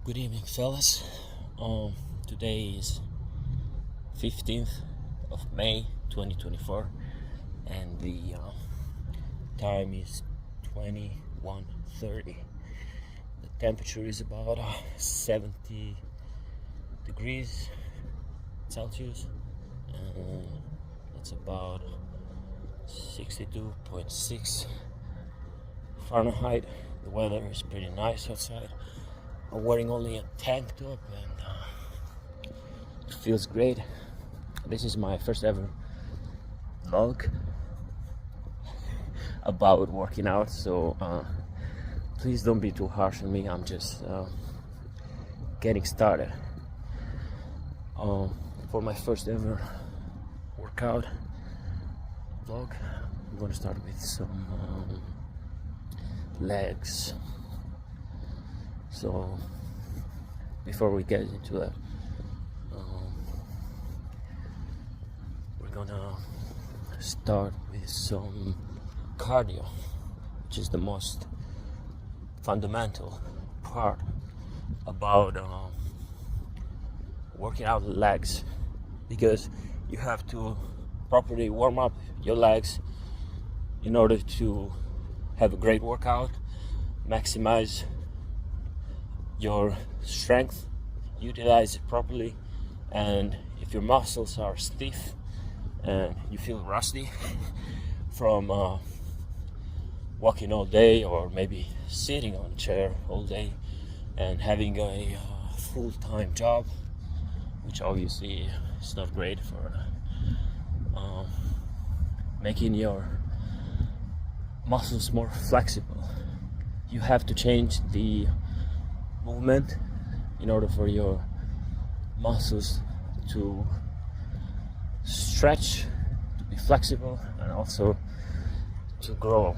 Good evening, fellas. Today is 15th of May 2024, and the time is 21:30. The temperature is about 70 degrees Celsius, and it's about 62.6 Fahrenheit. The weather is pretty nice outside. I'm wearing only a tank top and it feels great. This is my first ever vlog about working out, so please don't be too harsh on me. I'm just getting started. For my first ever workout vlog, I'm gonna start with some legs. So before we get into that, we're gonna start with some cardio, which is the most fundamental part about working out the legs, because you have to properly warm up your legs in order to have a great workout, maximize your strength, utilize it properly. And if your muscles are stiff and you feel rusty from walking all day, or maybe sitting on a chair all day and having a full-time job, which obviously is not great for making your muscles more flexible, you have to change the movement in order for your muscles to stretch, to be flexible, and also to grow.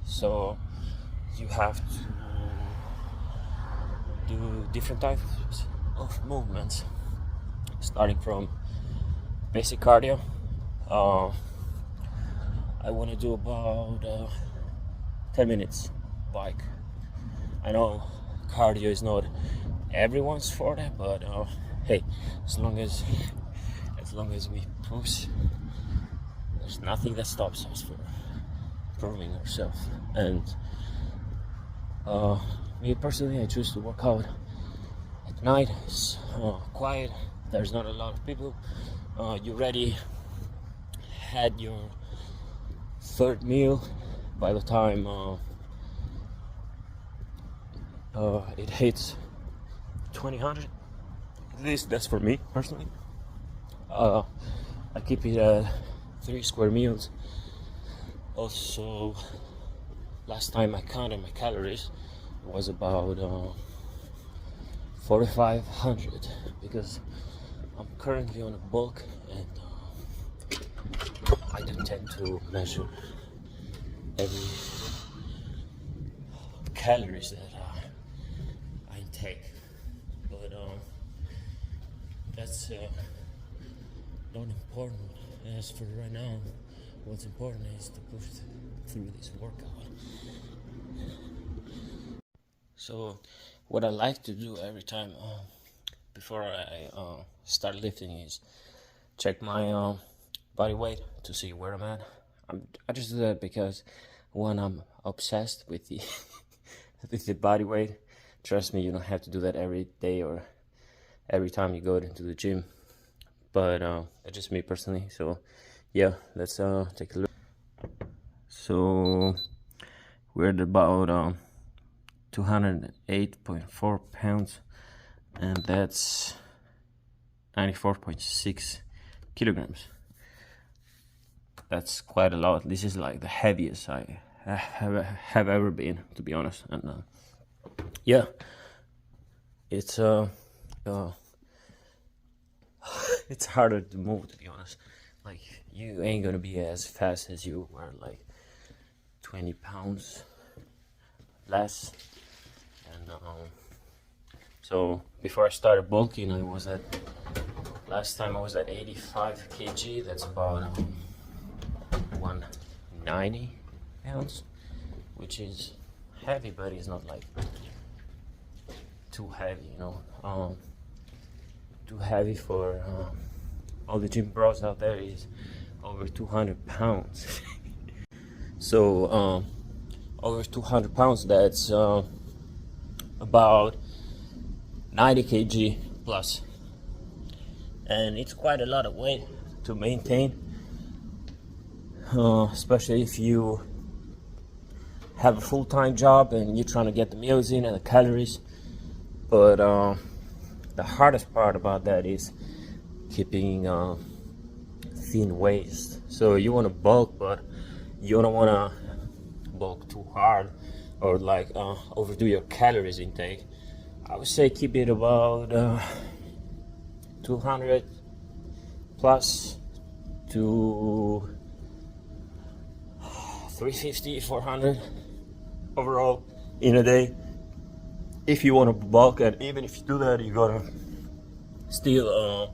So you have to do different types of movements, starting from basic cardio. I want to do about 10 minutes bike. I know cardio is not everyone's forte, but hey, as long as we push, there's nothing that stops us from improving ourselves. And me personally, I choose to work out at night. It's quiet. There's not a lot of people. You already had your third meal by the time it hits 2000. At least that's for me personally. I keep it at 3 square meals. Also, last time I counted my calories, it was about 4,500, because I'm currently on a bulk, and I do tend to measure every calories that I intake. But that's not important. As for right now, what's important is to push through this workout. So what I like to do every time before I start lifting is check my body weight to see where I'm at. I just do that because, one, I'm obsessed with the with the body weight. Trust me, you don't have to do that every day or every time you go into the gym. But that's just me personally. So yeah, let's take a look. So we're at about 208.4 pounds, and that's 94.6 kilograms. That's quite a lot. This is like the heaviest I have ever been, to be honest. And yeah, it's it's harder to move, to be honest. Like, you ain't gonna be as fast as you were like 20 pounds less. And so before I started bulking, last time I was at 85 kg. That's about 190 pounds, which is heavy, but it's not like too heavy, too heavy for all the gym bros out there. Is over 200 pounds. So over 200 pounds, that's about 90 kg plus, and it's quite a lot of weight to maintain, especially if you have a full-time job and you're trying to get the meals in and the calories. But the hardest part about that is keeping thin waist. So you want to bulk, but you don't want to bulk too hard or like overdo your calories intake. I would say keep it about 200 plus to 350, 400 overall in a day if you want to bulk. And even if you do that, you're gonna still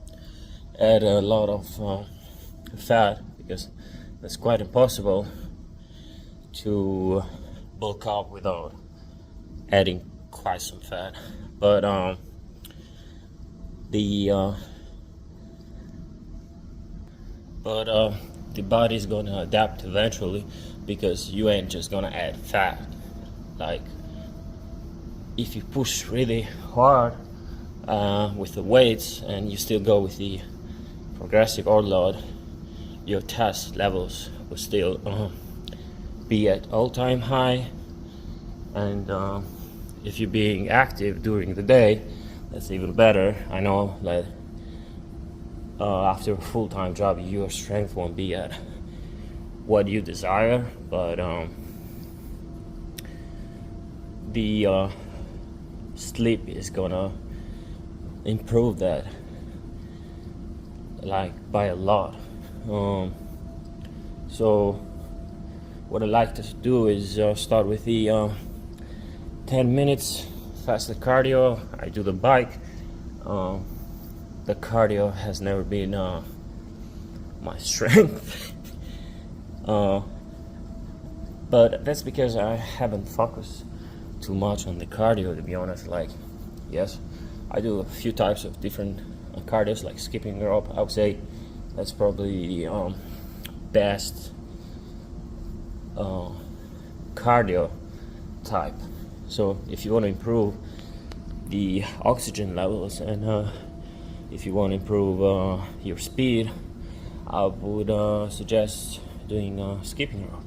add a lot of fat, because that's quite impossible to bulk up without adding quite some fat. But the body's gonna adapt eventually, because you ain't just gonna add fat. Like if you push really hard with the weights and you still go with the progressive overload, your test levels will still be at all-time high. And if you're being active during the day, that's even better. I know that after a full-time job, your strength won't be at what you desire, but the sleep is gonna improve that, like by a lot. So what I like to do is start with the 10 minutes fasted cardio. I do the bike. The cardio has never been my strength. But that's because I haven't focused too much on the cardio, to be honest. Like, yes, I do a few types of different cardios, like skipping rope. I would say that's probably the best cardio type. So if you want to improve the oxygen levels and if you want to improve your speed, I would suggest doing skipping rope.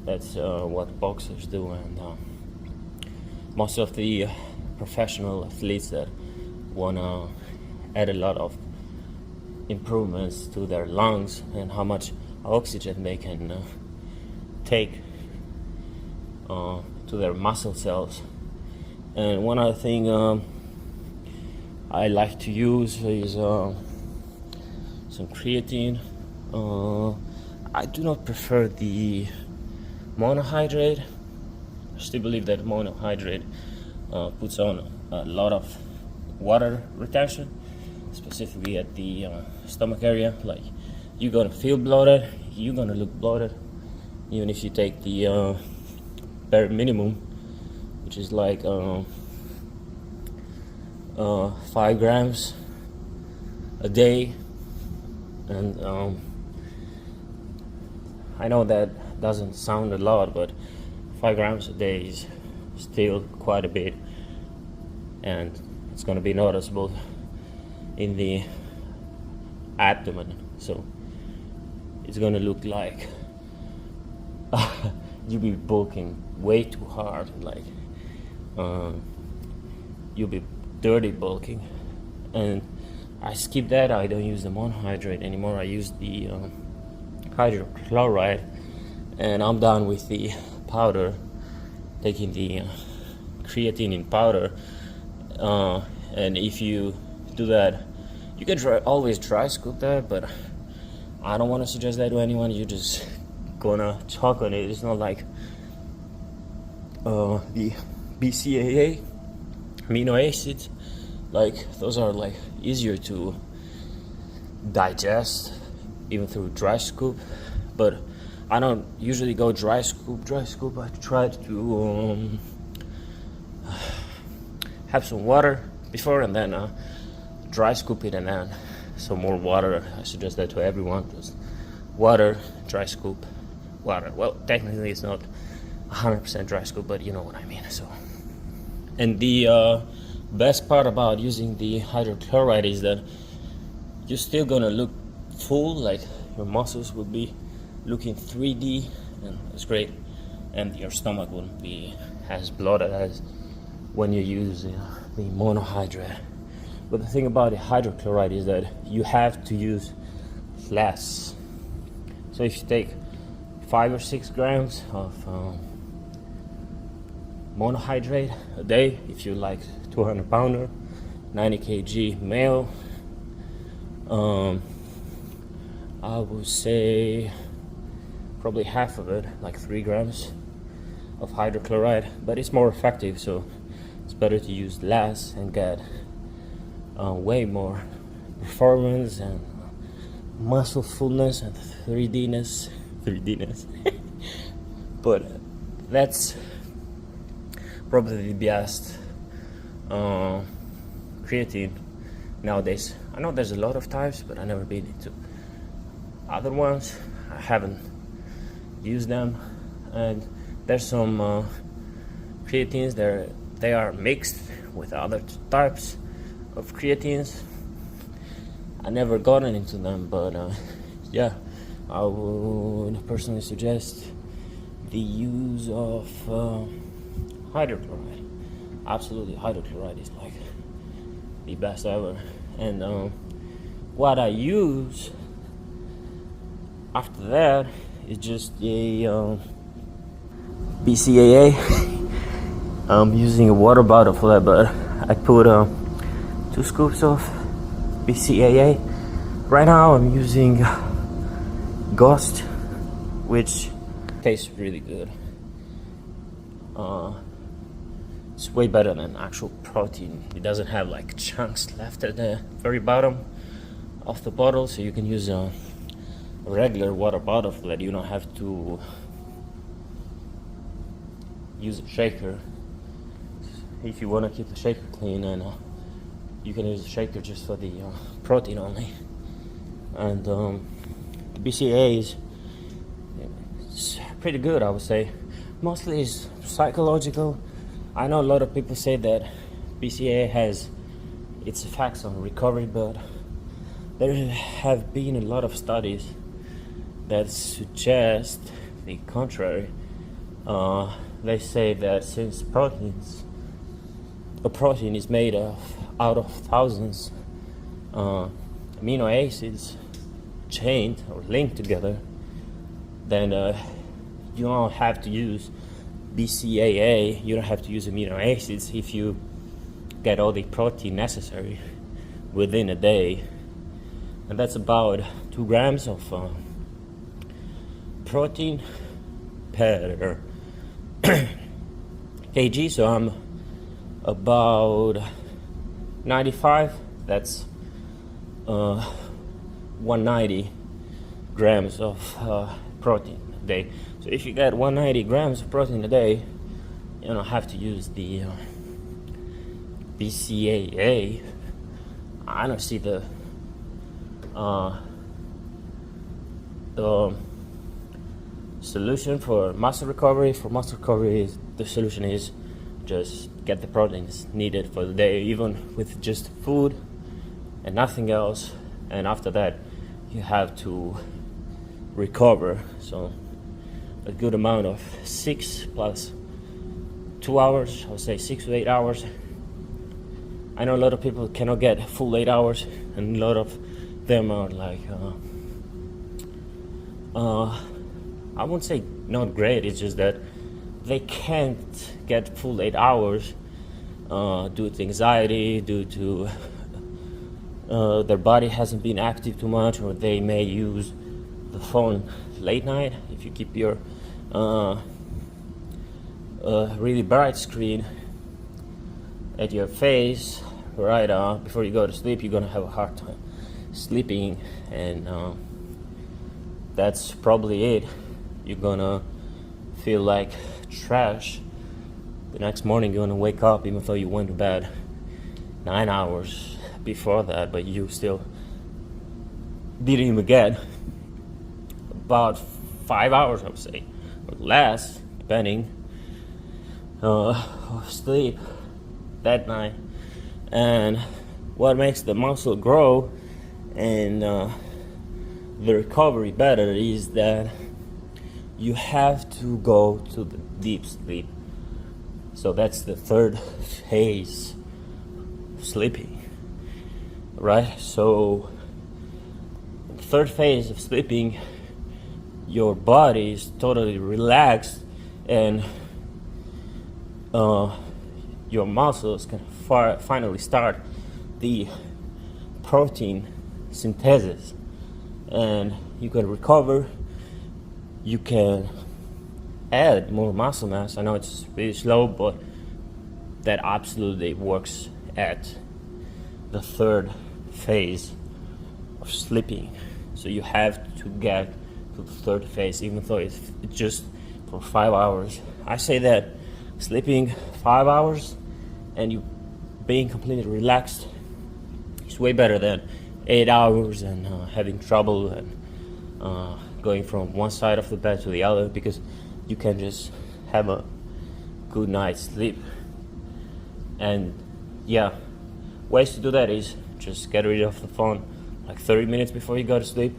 That's what boxers do, and most of the professional athletes that want to add a lot of improvements to their lungs and how much oxygen they can take to their muscle cells. And one other thing I like to use is some creatine. I do not prefer the monohydrate. I still believe that monohydrate puts on a lot of water retention, specifically at the stomach area. Like, you're gonna feel bloated, you're gonna look bloated, even if you take the bare minimum, which is like 5 grams a day. And I know that doesn't sound a lot, but 5 grams a day is still quite a bit, and it's going to be noticeable in the abdomen. So it's going to look like you'll be bulking way too hard, like you'll be dirty bulking. And I skip that. I don't use the monohydrate anymore. I use the hydrochloride, and I'm done with the powder, taking the creatine in powder. And if you do that, you can always dry scoop that, but I don't want to suggest that to anyone. You're just gonna choke on it. It's not like the BCAA amino acids. Like, those are like easier to digest even through dry scoop. But I don't usually go dry scoop. I try to have some water before, and then dry scoop it, and then some more water. I suggest that to everyone. Just water, dry scoop, water. Well, technically it's not 100% dry scoop, but you know what I mean. So, and the best part about using the hydrochloride is that you're still gonna look full, like your muscles will be looking 3D, and it's great. And your stomach won't be as bloated as when you use the monohydrate. But the thing about the hydrochloride is that you have to use less. So if you take 5 or 6 grams of monohydrate a day, if you like 200 pounder, 90 kg male, I would say probably half of it, like 3 grams of hydrochloride, but it's more effective, so it's better to use less and get way more performance and muscle fullness and 3Dness. But that's probably the best creatine nowadays. I know there's a lot of types, but I never been into other ones. I haven't used them, and there's some creatines they are mixed with other types of creatines. I never gotten into them, but yeah, I would personally suggest the use of hydrochloride. Absolutely, hydrochloride is like the best ever. And what I use after that is just a BCAA. I'm using a water bottle for that, but I put 2 scoops of BCAA. Right now I'm using Ghost, which tastes really good. It's way better than actual protein. It doesn't have like chunks left at the very bottom of the bottle, so you can use a regular water bottle for that. You don't have to use a shaker if you want to keep the shaker clean, and you can use a shaker just for the protein only. And the BCAA is it's pretty good, I would say. Mostly it's psychological. I know a lot of people say that BCAA has its effects on recovery, but there have been a lot of studies that suggest the contrary. They say that since a protein is made out of thousands amino acids chained or linked together, then you don't have to use BCAA, you don't have to use amino acids if you get all the protein necessary within a day. And that's about 2 grams of protein per kg. So I'm about 95, that's 190 grams of protein a day. So if you get 190 grams of protein a day, you don't have to use the BCAA. I don't see the solution for muscle recovery. For muscle recovery, the solution is just get the proteins needed for the day, even with just food and nothing else. And after that, you have to recover. So a good amount of 6 plus 2 hours, I would say 6 to 8 hours. I know a lot of people cannot get full 8 hours, and a lot of them are like I won't say not great, it's just that they can't get full 8 hours due to anxiety, due to their body hasn't been active too much, or they may use the phone late night. If you keep your really bright screen at your face right before you go to sleep, you're gonna have a hard time sleeping, and that's probably it. You're gonna feel like trash The next morning you're gonna wake up even though you went to bed 9 hours before that, but you still didn't even get about 5 hours, I would say, or less, depending, of sleep that night. And what makes the muscle grow and the recovery better is that you have to go to the deep sleep. So that's the third phase of sleeping, right? So the third phase of sleeping, your body is totally relaxed, and your muscles can finally start the protein synthesis, and you can recover. You can add more muscle mass. I know it's really slow, but that absolutely works at the third phase of sleeping. So you have to get to the third phase, even though it's just for 5 hours. I say that sleeping 5 hours and you being completely relaxed is way better than 8 hours and having trouble and going from one side of the bed to the other, because you can just have a good night's sleep. And yeah, ways to do that is just get rid of the phone like 30 minutes before you go to sleep.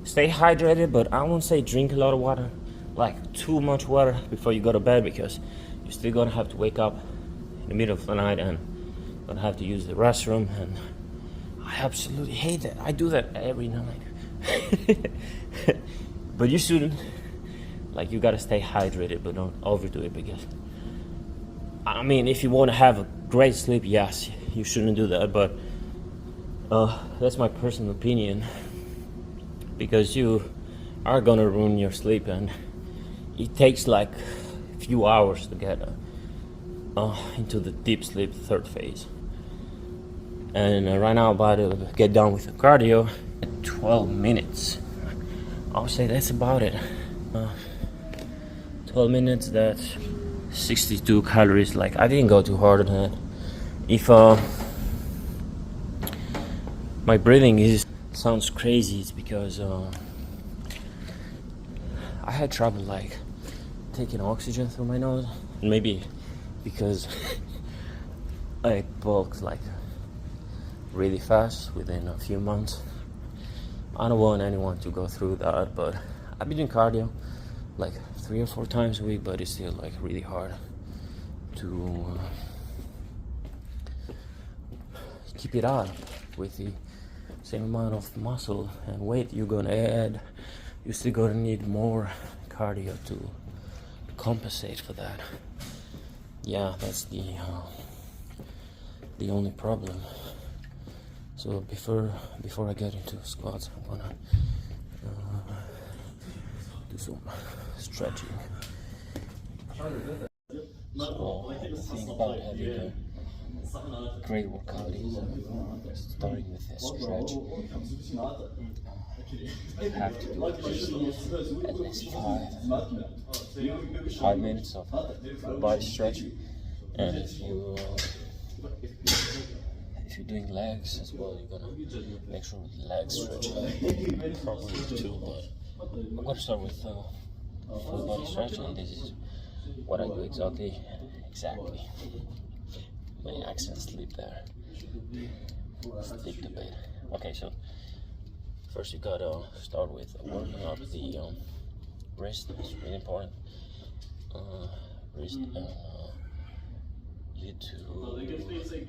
Stay hydrated, but I won't say drink a lot of water, like too much water before you go to bed, because you're still gonna have to wake up in the middle of the night and gonna have to use the restroom, and I absolutely hate that. I do that every night. But you shouldn't. Like, you gotta stay hydrated, but don't overdo it, because I mean, if you want to have a great sleep, yes, you shouldn't do that, but that's my personal opinion, because you are gonna ruin your sleep, and it takes like a few hours to get into the deep sleep, third phase. And right now I'm about to get done with the cardio. 12 minutes. I would say that's about it. 12 minutes, that's 62 calories. Like, I didn't go too hard on that. If my breathing sounds crazy, it's because I had trouble like taking oxygen through my nose. Maybe because I bulked like really fast within a few months. I don't want anyone to go through that, but I've been doing cardio like 3 or 4 times a week, but it's still like really hard to keep it up with the same amount of muscle and weight you're gonna add. You're still gonna need more cardio to compensate for that. Yeah, that's the only problem. So before I get into squats, I'm gonna do some stretching. So the thing about having a great workout is starting with a stretch. You have to do at least 5 minutes of body stretch, and if you're doing legs as well, you're gonna make sure the legs stretch properly too. But I'm gonna start with full body stretch, and this is what I do exactly. My accent sleep there. Sleep the bed. Okay, so first you gotta start with warming up the wrist. It's really important. Wrist, and you need to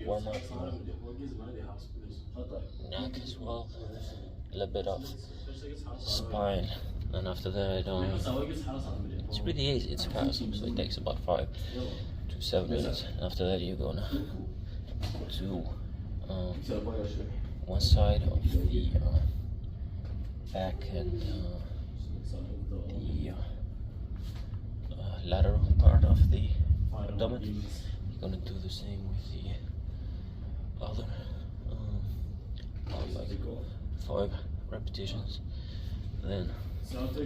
warm up your neck as well, a little bit of spine, and after that it's pretty easy. It's fast, so it takes about 5 to 7 minutes. And after that you're gonna do one side of the back and the lateral part of the abdomen. You're gonna do the same with the other, like 5 repetitions. Then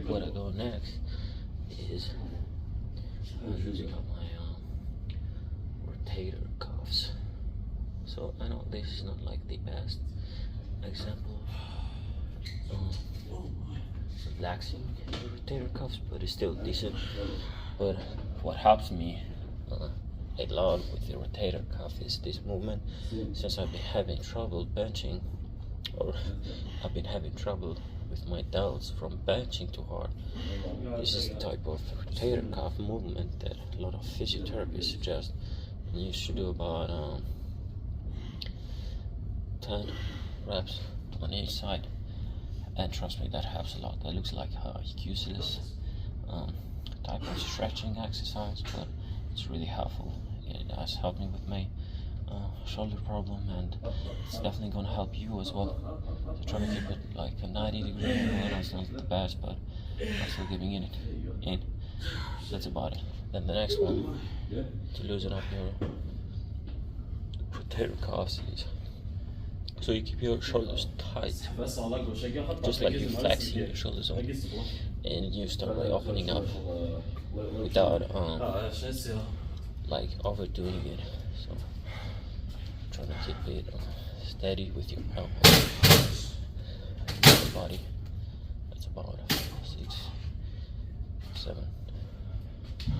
what I go next is I was losing up my rotator cuffs. So I know this is not like the best example of relaxing the rotator cuffs, but it's still decent. But what helps me a lot with the rotator cuff is this movement. Since I've been having trouble benching, or I've been having trouble with my delts from benching too hard, this is the type of rotator cuff movement that a lot of physiotherapists suggest. And you should do about 10 reps on each side, and trust me, that helps a lot. That looks like a useless type of stretching exercise, but it's really helpful. It has helped me with my shoulder problem, and it's definitely going to help you as well. So try to keep it like a 90-degree angle. It's not the best, but I'm still giving it in. That's about it. Then the next one, to loosen up your rotator cuffs, is so you keep your shoulders tight, just like you're flexing your shoulders on, and you start by opening up without like overdoing it. So trying to keep it steady with your elbows, your body. That's about 6, 7, 8,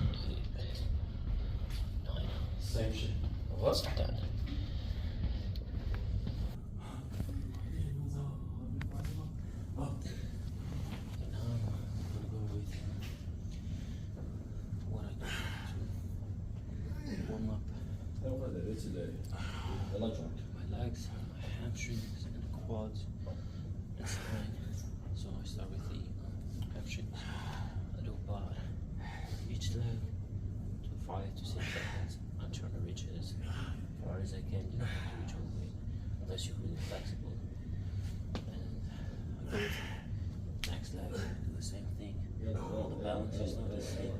9. Same shit. What's done? My legs, my hamstrings, and the quads, and spine. So I start with the hamstrings. I do about each leg to 5 to 6 seconds. I'm trying to reach it as far as I can. You don't have to reach all the way unless you're really flexible. And I go with the next leg, do the same thing. The balance is not the same.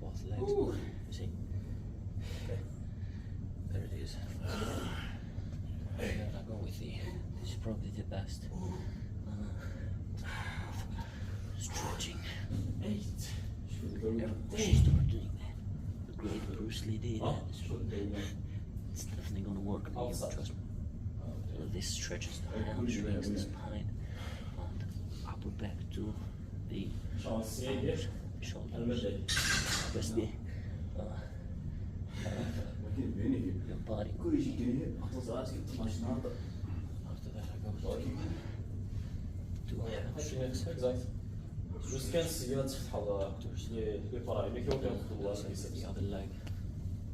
Both legs. You see? Okay. There it is. And then I go with the, this is probably the best stretching. Everyone should start doing that. The great Bruce Lee did that. It's definitely gonna work on you, trust me. So this stretches the hamstrings, the spine, and the upper back to the shoulders. Especially your body. After that I go to hamstrings. Just كان السيارة تحضر يقرأ لك يوم كان خطوة The other leg.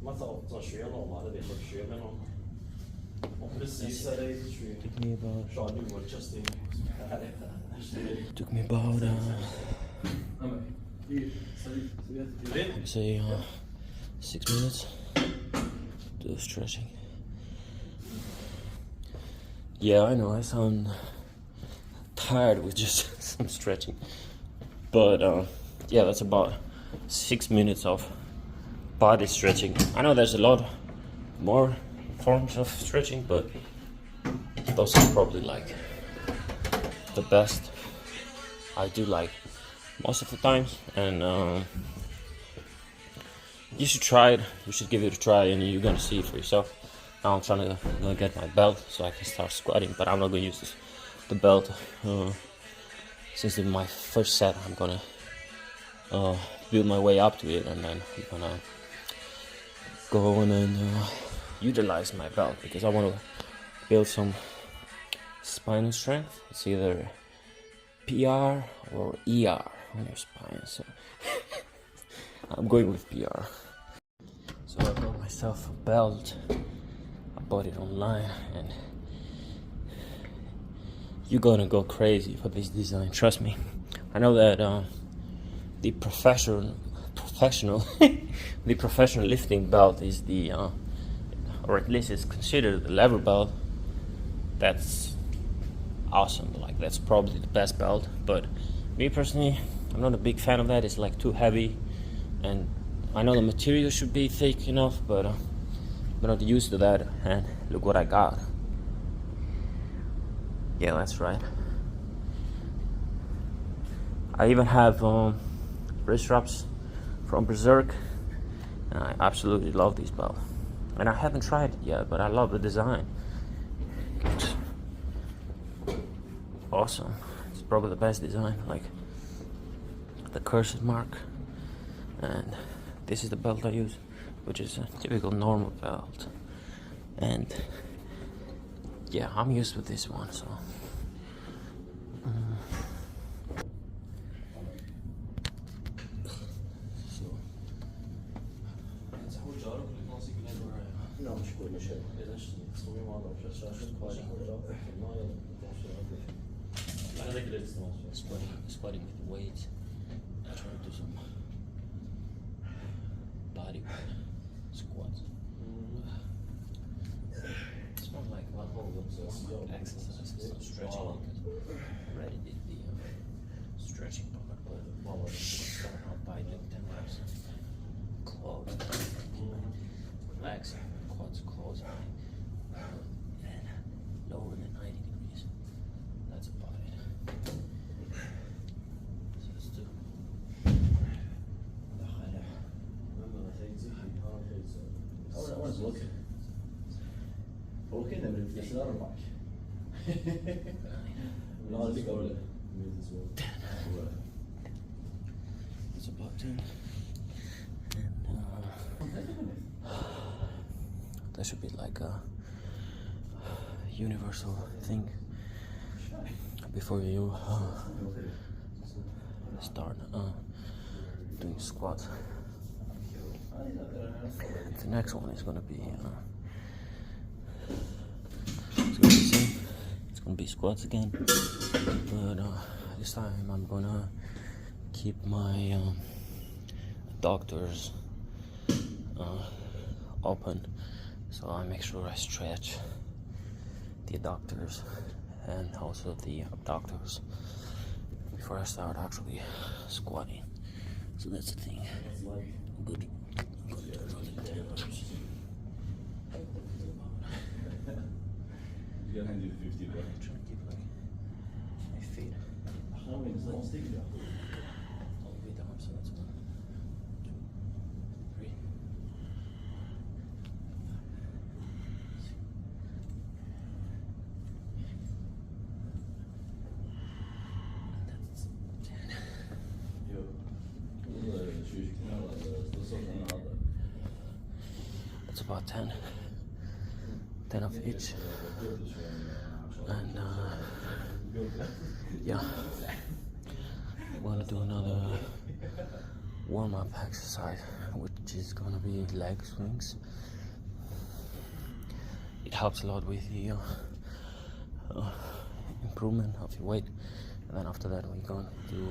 ما تغطى شوية نورمال هذا يخرج شوية منهم بس يسأل شوية Took me about شو عندي والجستين took me about say 6 minutes to stretching. Yeah, I know I sound tired with just some stretching, but yeah, that's about 6 minutes of body stretching. I know there's a lot more forms of stretching, but those are probably like the best I do like most of the times, and you should try it. You should give it a try, and you're gonna see it for yourself. Now I'm trying to get my belt so I can start squatting, but I'm not gonna use the belt since in my first set. I'm gonna build my way up to it, and then I'm gonna go on and utilize my belt because I want to build some spinal strength. It's either PR or ER on your spine, so I'm going with PR. So I got myself a belt. I bought it online, and you're gonna go crazy for this design, trust me. I know that the professional the professional lifting belt is the or at least it's considered the lever belt. That's awesome, like that's probably the best belt, but me personally, I'm not a big fan of that. It's like too heavy, and I know the material should be thick enough, but I'm not used to that, and look what I got. Yeah, that's right. I even have wrist wraps from Berserk And I absolutely love this belt. And I haven't tried it yet, but I love the design. It's awesome. It's probably the best design, like the cursed mark. And this is the belt I use, which is a typical normal belt. And yeah, I'm used with this one, so. Não, mas escolha, chefe. Estou em moda, já Squatting with weights. I try to do some body squats. It's more like one whole exercise, it's not stretching because I already did the stretching part, but start out by doing 10 reps. Close, relax, quads close, and lower than 90 degrees. That's about it. So let's do. I was looking. Okay, then if it's another back. No, let's go. It's about 10. And that should be like a universal thing before you start doing squats. The next one is gonna be it's gonna be squats again, but this time I'm gonna keep my adductors open, so I make sure I stretch the adductors and also the abductors before I start actually squatting. So that's the thing. Good. You can do 50, bro. Trying to keep like my feet How many is that stick? all the way down, so that's 1, 2, 3. That's 10. Jo. That's about 10. 10 of each. And yeah, I'm gonna do another warm-up exercise, which is gonna be leg swings. It helps a lot with the improvement of your weight. And then after that we're gonna do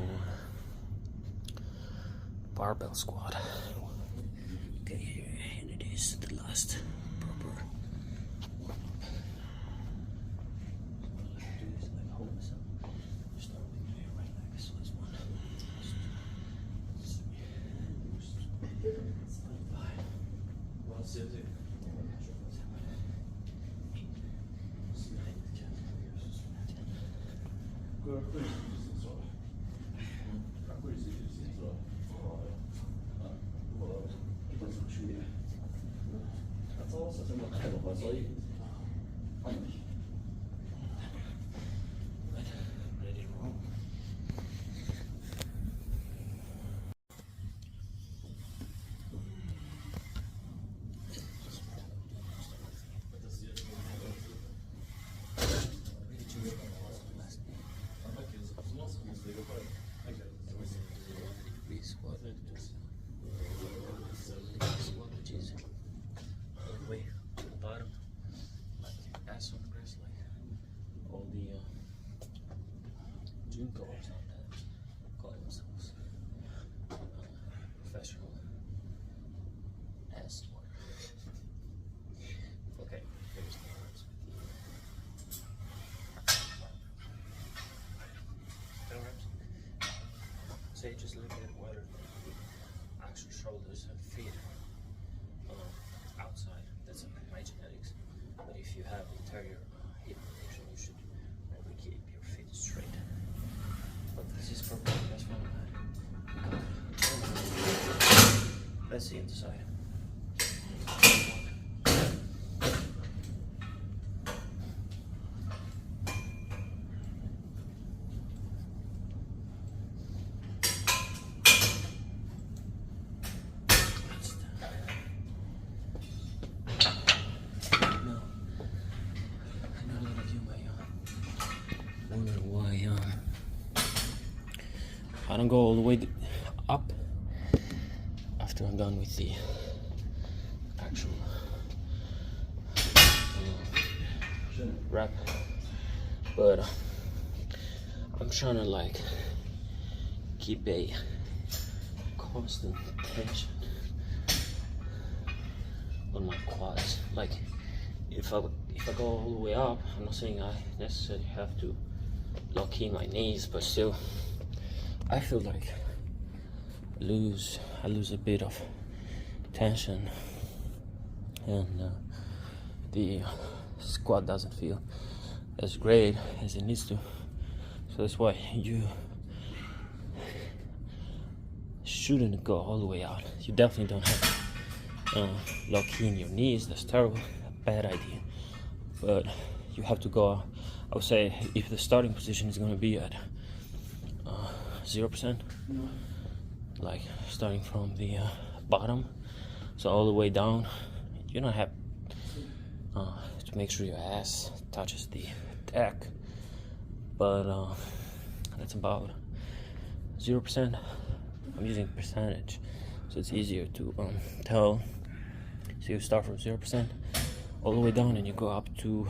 barbell squat. Okay, here it is, the last proper warm-up. What I like to do is like hold this up, start with my right leg, so this one. Ready to roll. Squat, which is all the way to the bottom, like ass on the breast, like all the gym goers out there call themselves professional ass squatter. Okay, here's the arms. 10 reps. Say just look at whether actual shoulders and feet outside. That's my genetics. But if you have interior hip rotation, you should probably keep your feet straight. But this is probably the best one. Let's see inside. I don't go all the way up after I'm done with the actual rep, but I'm trying to like keep a constant tension on my quads. Like if I go all the way up, I'm not saying I necessarily have to lock in my knees, but still I feel like I lose a bit of tension, and the squat doesn't feel as great as it needs to. So that's why you shouldn't go all the way out. You definitely don't have to lock in your knees. That's terrible, bad idea. But you have to go, I would say, if the starting position is going to be at 0%, like starting from the bottom, so all the way down, you don't have to make sure your ass touches the deck, but that's about 0%. I'm using percentage, so it's easier to tell. So you start from 0% all the way down, and you go up to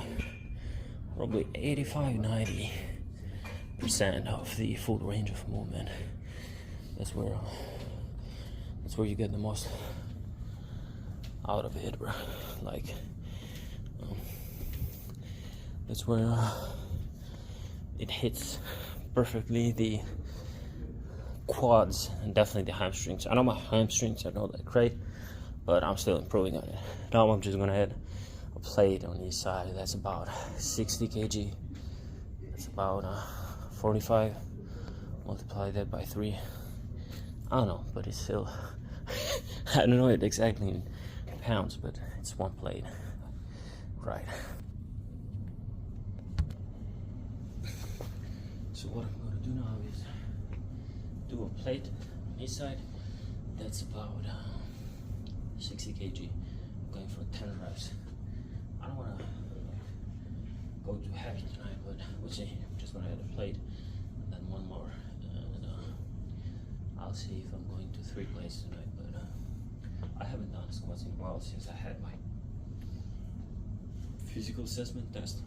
probably 85-90% of the full range of movement. That's where you get the most out of it, bro. Like that's where it hits perfectly the quads and definitely the hamstrings. I know my hamstrings are not that great, but I'm still improving on it. Now I'm just gonna add a plate on each side. That's about 60 kg. That's about 45. Multiply that by 3. I don't know, but it's still I don't know it exactly in pounds, but it's one plate, right? So what I'm gonna do now is do a plate on each side. That's about 60 kg. I'm going for 10 reps. I don't wanna go too heavy tonight, but we'll see. I'm just gonna add a plate and then one more, and I'll see if I'm going to 3 plates tonight. But I haven't done squats in a while since I had my physical assessment test,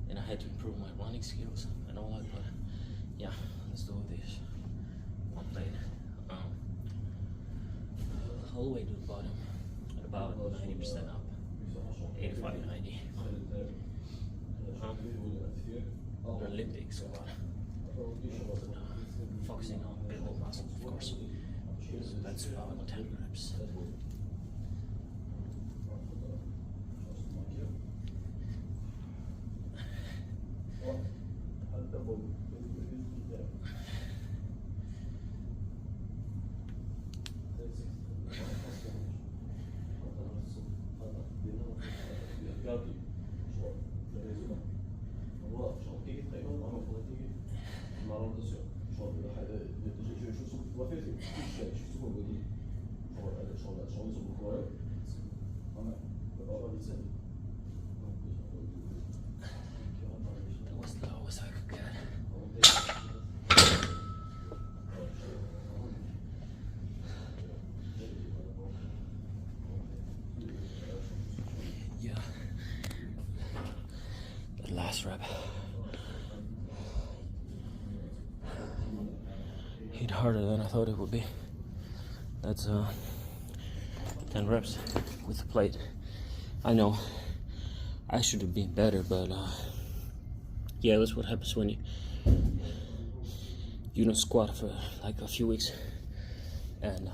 and I had to improve my running skills and all that. But yeah, let's do this. One plate, all the way to the bottom, at about 90% up, 85-90. Olympic squat, focusing on building muscles, of course. So that's about 10 reps. That was the lowest I could get. Yeah. The last rep hit harder than I thought it would be. That's 10 reps with the plate. I know I should have been better, but yeah, that's what happens when you don't squat for like a few weeks, and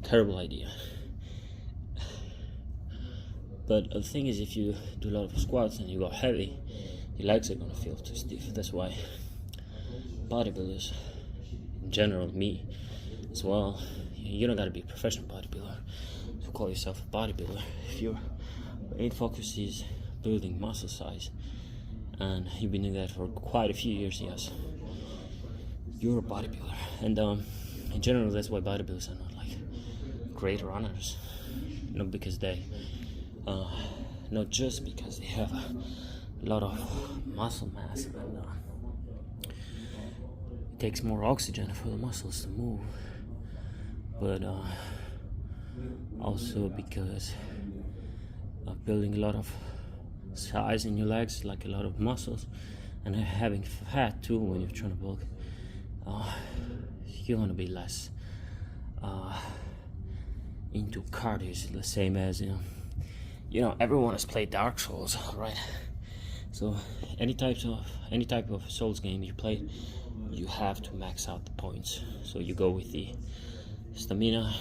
terrible idea. But the thing is, if you do a lot of squats and you go heavy, your legs are gonna feel too stiff. That's why bodybuilders, in general, me as well, you don't gotta be a professional bodybuilder to call yourself a bodybuilder. If your main focus is building muscle size, and you've been doing that for quite a few years, yes, you're a bodybuilder. And in general, that's why bodybuilders are not like great runners. Not because they not just because they have a lot of muscle mass, takes more oxygen for the muscles to move, but also because of building a lot of size in your legs, like a lot of muscles, and having fat too when you're trying to bulk, you're gonna be less into cardio. It's the same as everyone has played Dark Souls, right? So any type of Souls game you play, you have to max out the points. So you go with the stamina,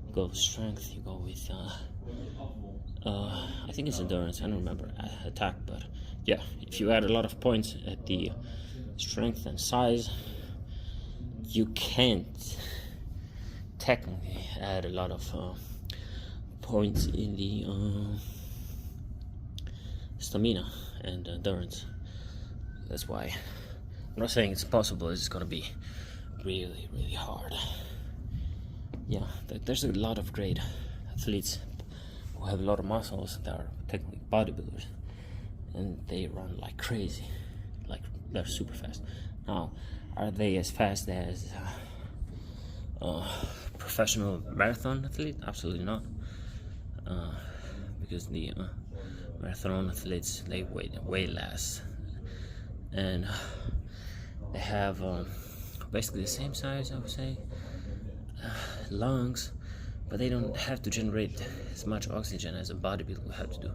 you go with strength, you go with I think it's endurance, I don't remember, attack, but yeah, if you add a lot of points at the strength and size, you can't technically add a lot of points in the stamina and endurance. That's why I'm not saying it's possible, it's gonna be really, really hard. Yeah, there's a lot of great athletes who have a lot of muscles that are technically bodybuilders, and they run like crazy, like they're super fast. Now, are they as fast as professional marathon athlete? Absolutely not, because the marathon athletes, they weigh way less, and they have basically the same size, I would say, lungs, but they don't have to generate as much oxygen as a bodybuilder will have to do,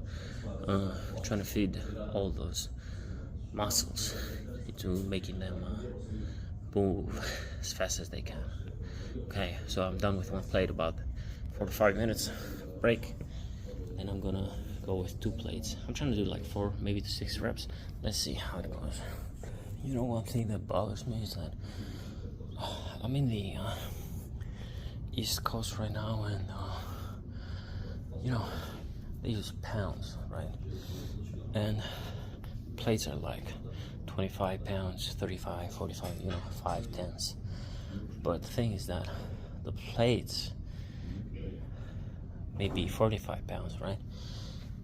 trying to feed all those muscles into making them move as fast as they can. Okay, so I'm done with one plate, about 45 minutes break, and I'm gonna go with 2 plates. I'm trying to do like 4, maybe to 6 reps. Let's see how it goes. One thing that bothers me is that I'm in the East Coast right now, and they use pounds, right? And plates are like 25 pounds, 35, 45, 5/10. But the thing is that the plates may be 45 pounds, right?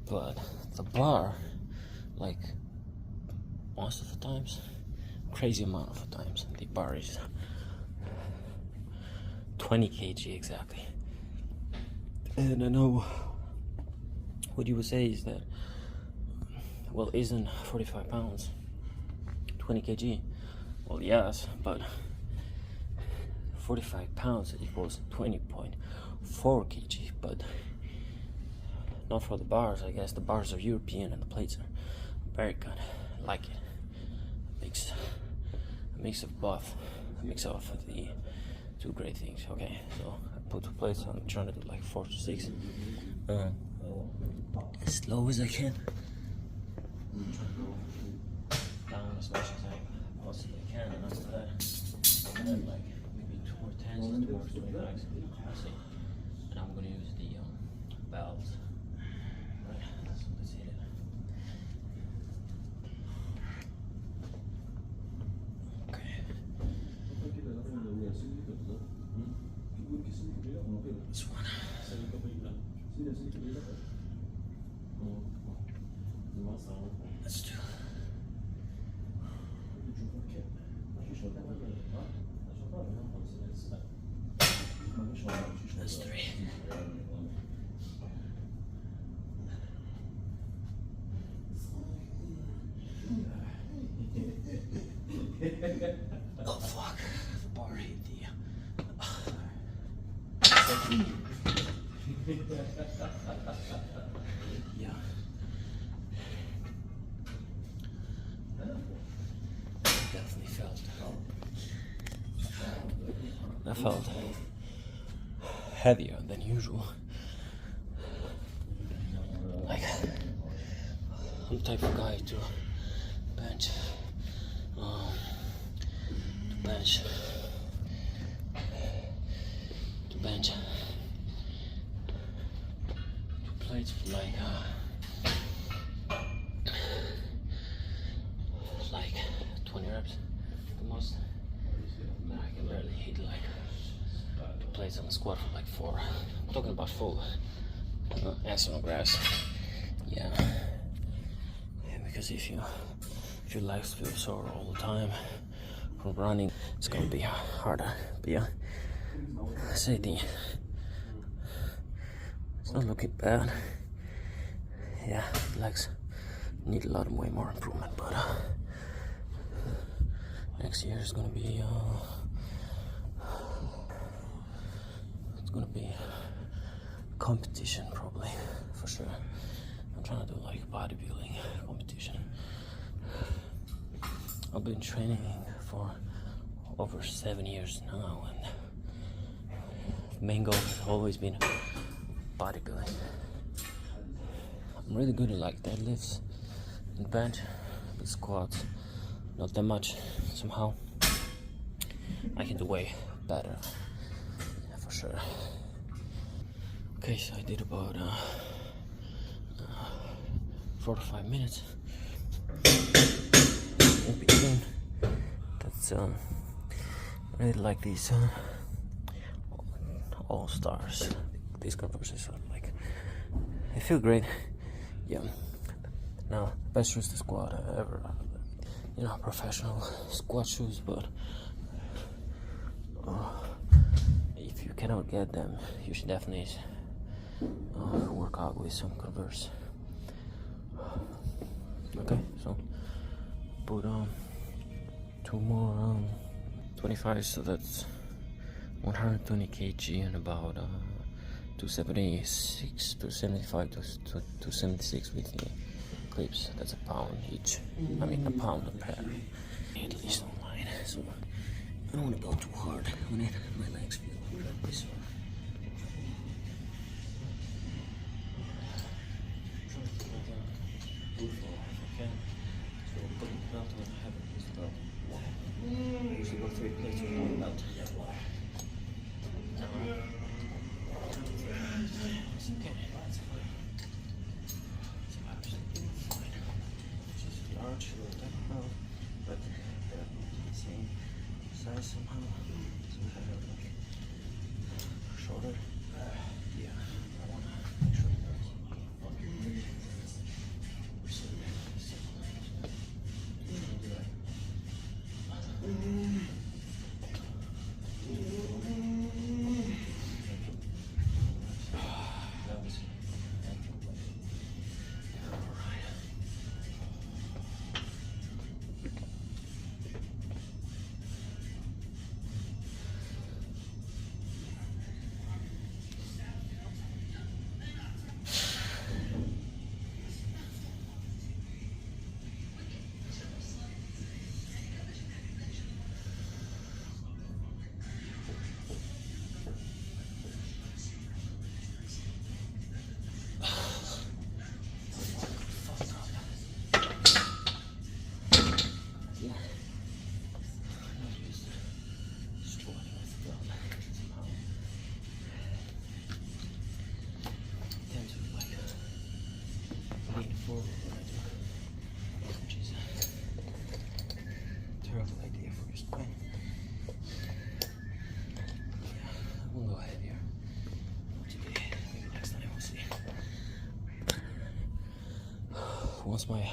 But the bar, like most of the times, crazy amount of the times, the bar is 20 kg exactly. And I know what you would say is that, well, isn't 45 pounds 20 kg? Well, yes, but 45 pounds equals 20.4 kg, but not for the bars. I guess the bars are European and the plates are American. I like it. A mix of both. A mix of the 2 great things. Okay, so I put 2 plates. I'm trying to do like 4 to 6. As slow as I can. Down as much as I possibly can, and after that, and then like maybe 2 more 10s and 2 more 25s. I see. And I'm gonna use the valves. Right, so let's hit it. Okay. This one. Let's do. That's 3. Oh fuck! The bar hit the. Yeah. Definitely felt. I felt heavier than usual. Like, I'm the type of guy to bench, to bench 2 plates for like 20 reps the most. But I can barely hit like 2 plates on the squat for like 4. I'm talking about full asynchronous grass. Yeah, because if your legs feel sore all the time, from running, it's gonna be harder. But yeah, same thing. It's not looking bad. Yeah, legs need a lot way more improvement, but next year is gonna be it's gonna be competition probably for sure. I'm trying to do like bodybuilding competition. I've been training for over 7 years now, and main goal has always been bodybuilding. I'm really good at like deadlifts and bench, but squats not that much. Somehow I can do way better, yeah, for sure. Okay, so I did about 4 to 5 minutes in between. That's I really like these all stars. These conversions are like, they feel great. Yeah. Now, best shoes to squat ever. You know, professional squat shoes, but if you cannot get them, you should definitely work out with some Converse. Okay, so put on 2 more 25, so that's 120 kg and about 276, 275 to 276 with the clips. That's a pound each. I mean, a pound a pair. At least online. So I don't want to go too hard on it. My legs feel like this. Usually go 3 plates with 1 belt. It's okay. It's absolutely fine. Just large, a little belt, but they're the same size somehow. So I have like shorter. Yeah, I want to make sure terrible idea for your spine. Yeah, we'll go heavier today. Maybe next time we'll see. Once my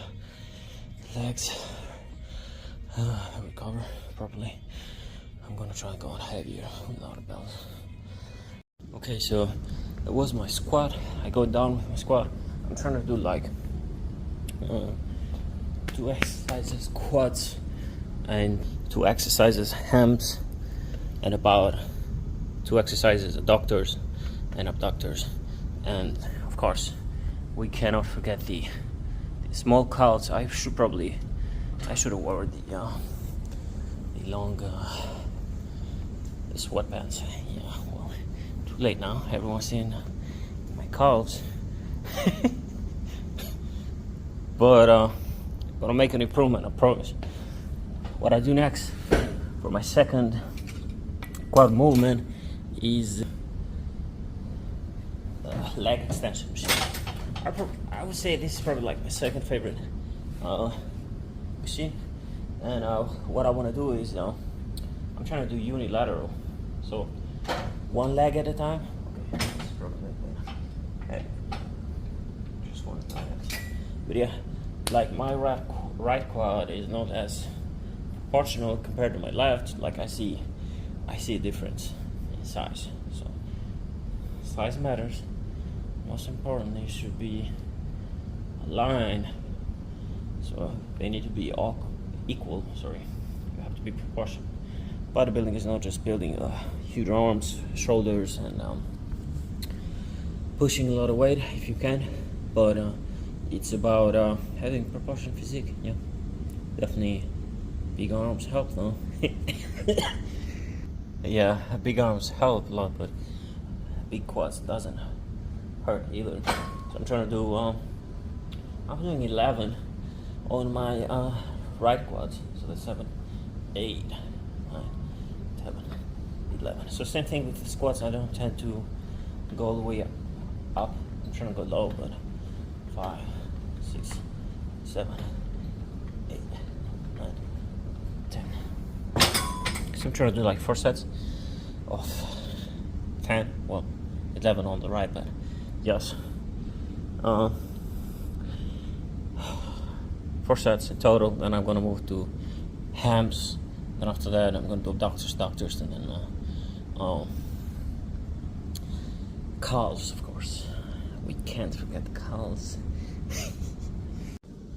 legs recover properly, I'm gonna try and go on heavier without a belt. Okay, so that was my squat. I go down with my squat. I'm trying to do like 2 exercises quads and 2 exercises hams, and about 2 exercises adductors and abductors. And of course we cannot forget the small calves. I should have worn the long sweatpants. Yeah, well, too late now. Everyone's seeing my calves. But gonna make an improvement, I promise. What I do next for my second quad movement is leg extension machine. I would say this is probably like my second favorite machine. And what I want to do is I'm trying to do unilateral, so 1 leg at a time. Okay, this is probably like just 1 leg. But yeah, like my right quad is not as proportional compared to my left, like I see a difference in size. So size matters. Most importantly, it should be aligned. So they need to be all equal. Sorry, you have to be proportional. Bodybuilding is not just building huge arms, shoulders, and pushing a lot of weight if you can, but it's about having proportional physique. Yeah, definitely. Big arms help though. Yeah, big arms help a lot, but big quads doesn't hurt either. So I'm trying to do. I'm doing 11 on my right quads. So that's 7, 8, 9, 10, 11. So same thing with the squats. I don't tend to go all the way up. I'm trying to go low, but 5, 6, 7, 8, 9, 10. So I'm trying to do like 4 sets of 10. Well, 11 on the right, but yes. 4 sets in total. Then I'm gonna move to hams. Then after that, I'm gonna do doctors, and then calves, of course. We can't forget calves.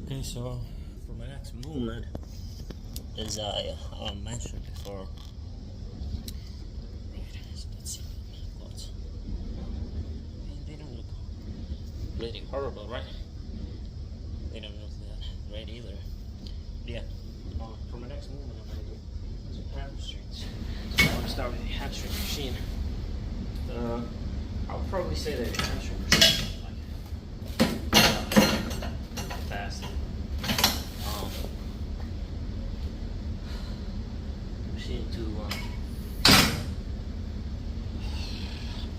Okay, so for my next movement, as I mentioned before, let's see, quads. They don't look really horrible, right? They don't look that great either. But yeah, for my next movement, I'm gonna do some hamstrings. So I'm gonna start with the hamstring machine. I would probably say that the hamstring machine is like fast. Machine to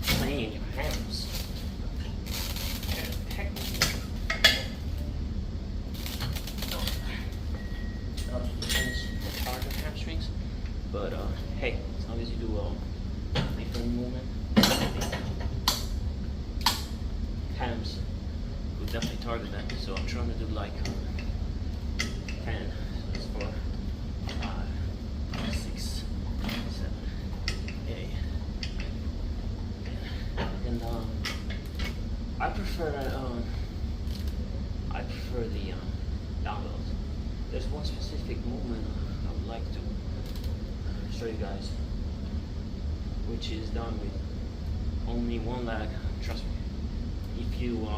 train your hams. And technically, target hamstrings, but hey, as long as you do different movement, hams will definitely target them. So I'm trying to do like 10. So it's 4, 5, 6, 7, 8. And I prefer the dumbbells. There's one specific movement I would like to show you guys, which is done with only one leg. Trust me, if you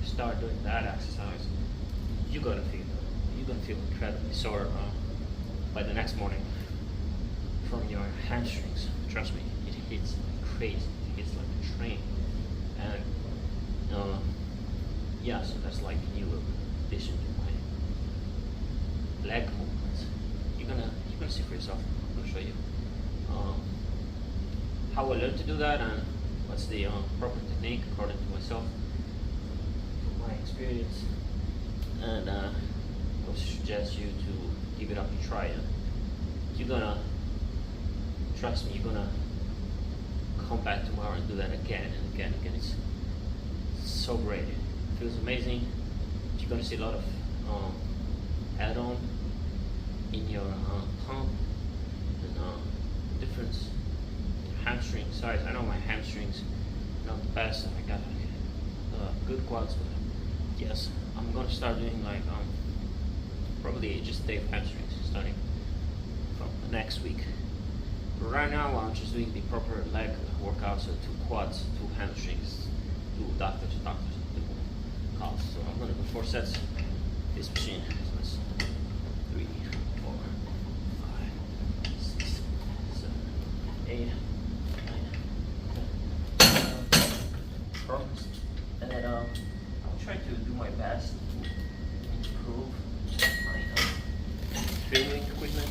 start doing that exercise, you're gonna feel incredibly sore by the next morning from your hamstrings. Trust me, it hits like crazy. It hits like a train, and yeah, so that's like a new addition to my leg movements. You're gonna see for yourself. I'm gonna show you how I learned to do that and what's the proper technique according to myself, from my experience. And I would suggest you to give it up and try it. You're gonna trust me. You're gonna come back tomorrow and do that again and again and again. It's so great. It feels amazing. You're gonna see a lot of add-on in your pump and difference. Hamstring size. I know my hamstrings are not the best. I got good quads, but yes, I'm gonna start doing like probably just day of hamstrings starting from next week. But right now I'm just doing the proper leg workout, so 2 quads, 2 hamstrings, 2 doctors, 2 calves. So I'm gonna do 4 sets. This machine. So that's 3, 4, 5, 6, 7, 8, 9, 10. And then I'll try to do my best to improve my training equipment.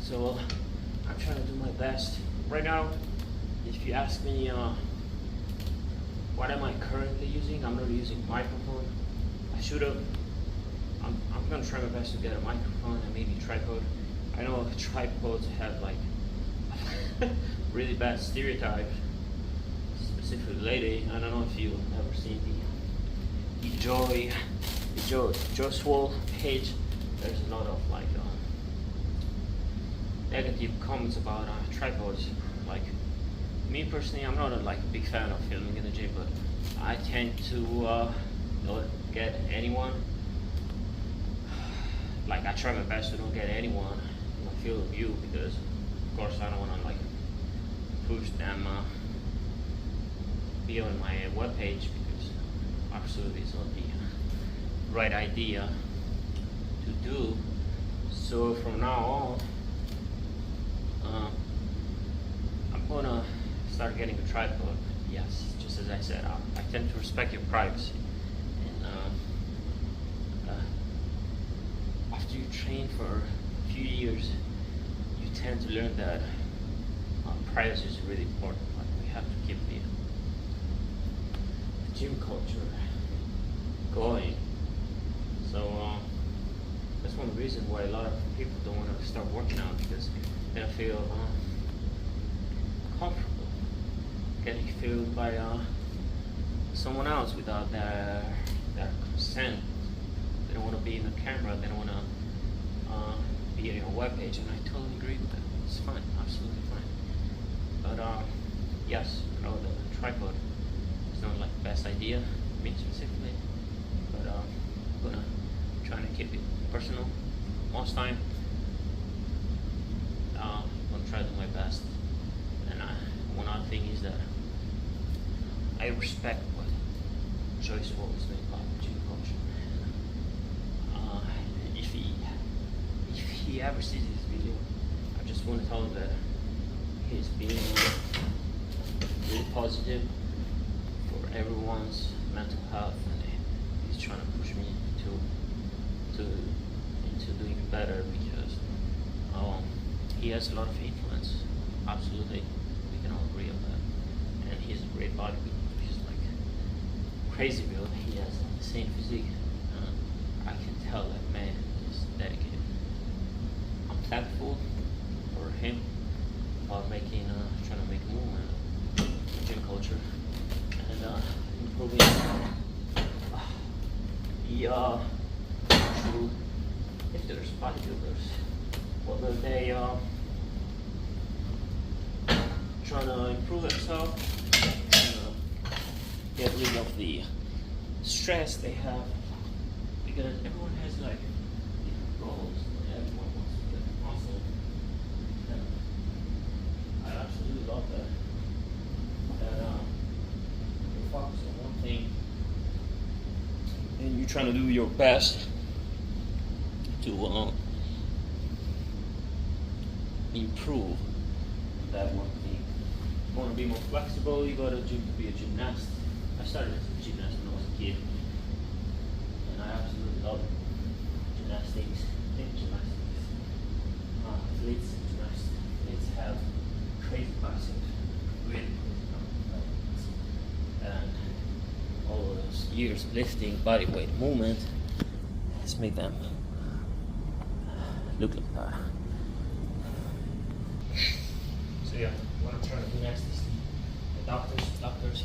So I'm trying to do my best. Right now, if you ask me what am I currently using, I'm not using microphone. I should have. I'm gonna try my best to get a microphone and maybe a tripod. I know tripods have like really bad stereotype, specifically lady. I don't know if you've ever seen the Joe Swole page. There's a lot of like negative comments about tripods. Like me personally, I'm not a big fan of filming in the gym, but I tend to not get anyone. Like I try my best to not get anyone in my field of view, because of course I don't want to push them be on my webpage, because absolutely it's not the right idea to do. So from now on, I'm gonna start getting a tripod. Yes, just as I said, I tend to respect your privacy, and after you train for a few years, you tend to learn that privacy is really important. Like we have to keep the gym culture going. So that's one of the reasons why a lot of people don't want to start working out, because they don't feel comfortable getting filmed by someone else without their consent. They don't want to be in the camera. They don't want to be on your webpage, and I totally agree with that. It's fine, absolutely fine. But yes, I know the tripod is not the best idea, me specifically. But I'm gonna try to keep it personal most time. I'm gonna try to do my best. And one other thing is that I respect what Joe Swole is doing about gym culture. If he ever sees this video, I just want to tell him that he's being really positive for everyone's mental health, and he's trying to push me into doing better, because he has a lot of influence. Absolutely, we can all agree on that. And he's a great bodybuilder. He's crazy build. He has the same physique. I can tell that man is dedicated. I'm thankful for him about trying to make a movement in gym culture and improving the actual lifters, bodybuilders, whether they trying to improve themselves, get rid of the stress they have, because everyone has different goals. Everyone wants to get muscle. And I absolutely love that. You focus on one thing, and you're trying to do your best to improve that one thing. You want to be more flexible, you go to gym to be a gymnast. I started as a gymnast when I was a kid, and I absolutely love it. Gymnastics, athletes and gymnastics. Athletes have crazy biceps, really crazy biceps. And all those years of lifting, body weight movement has made them look like that. So yeah, what I'm trying to do next is the doctors.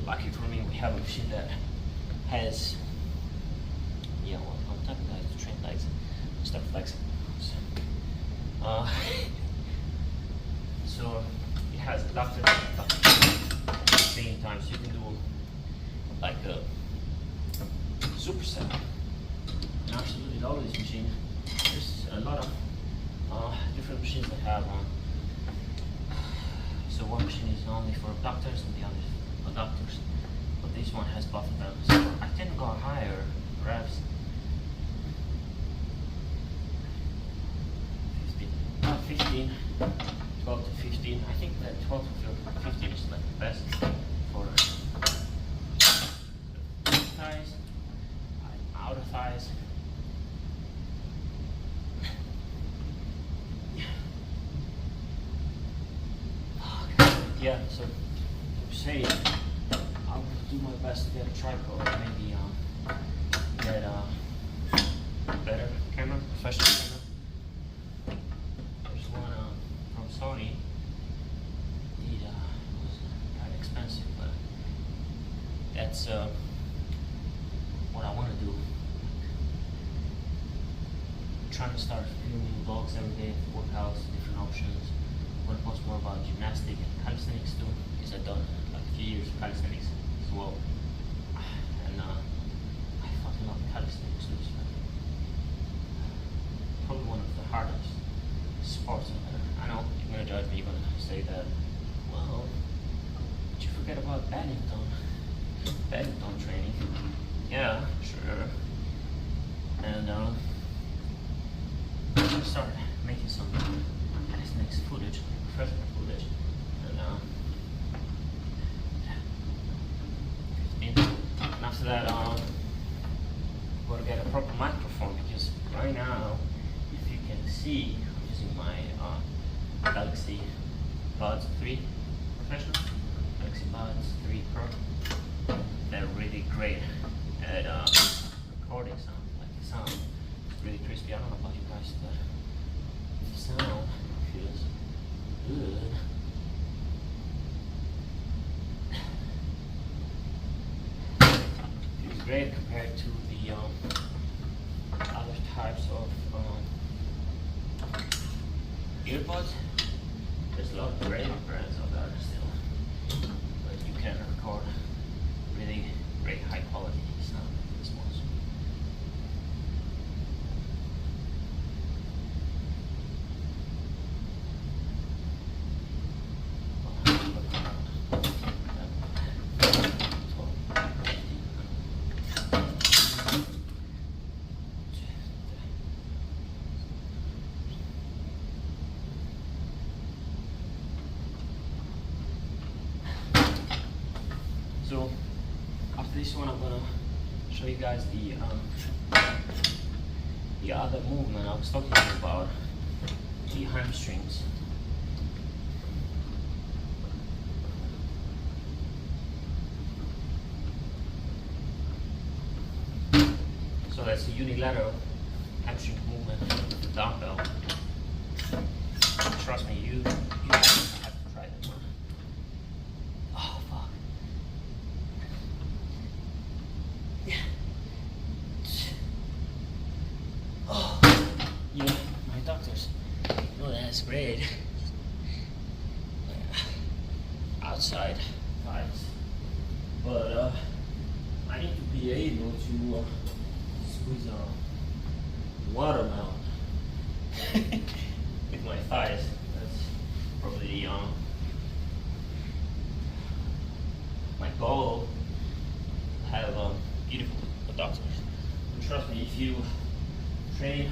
Lucky for me, we have a machine that has, I'm type of guy to train legs, start flexing. So it has a doctor at the same time, so you can do like a superset. I absolutely love this machine. There's a lot of different machines that have so one machine is only for doctors and the other is for doctors, but this one has both of them. So I tend to go higher reps. 15, 12 to 15. I think that 12 to 15 is the best for thighs, outer thighs. Yeah, so I'm saying I will do my best to get a tripod, maybe get a better camera, professional camera. There's one from Sony. trying to start filming vlogs every day, workouts, different options. I'm gonna post more about gymnastics and calisthenics too, because I've done like a few years of calisthenics as well. And I fucking love calisthenics too. It's like probably one of the hardest sports out there. I know you're gonna judge me, you're gonna say that, well, did you forget about badminton training? Yeah, sure. And I'm gonna start making some calisthenics footage, professional footage, and 15. And after that, I'm gonna get a proper microphone, because right now, if you can see, I'm using my Galaxy Buds 3 Professional, Galaxy Buds 3 Pro. They're really great at recording sound. Like the sound is really crispy. I don't know about you guys, but the sound feels good. Feels great compared to the other types of earbuds. There's a lot of great brands out there still, but you can record really great high quality sound with this ones. So after this one, I'm gonna show you guys the other movement I was talking about, the hamstrings. So that's a unilateral hamstring movement with the dumbbell. Trust me, you have to try that one. Oh fuck. Oh, yeah, my doctors. Oh, that's great. Outside thighs, but I need to be able to squeeze a watermelon with my thighs. That's probably my goal. Have beautiful adductors. And trust me, if you train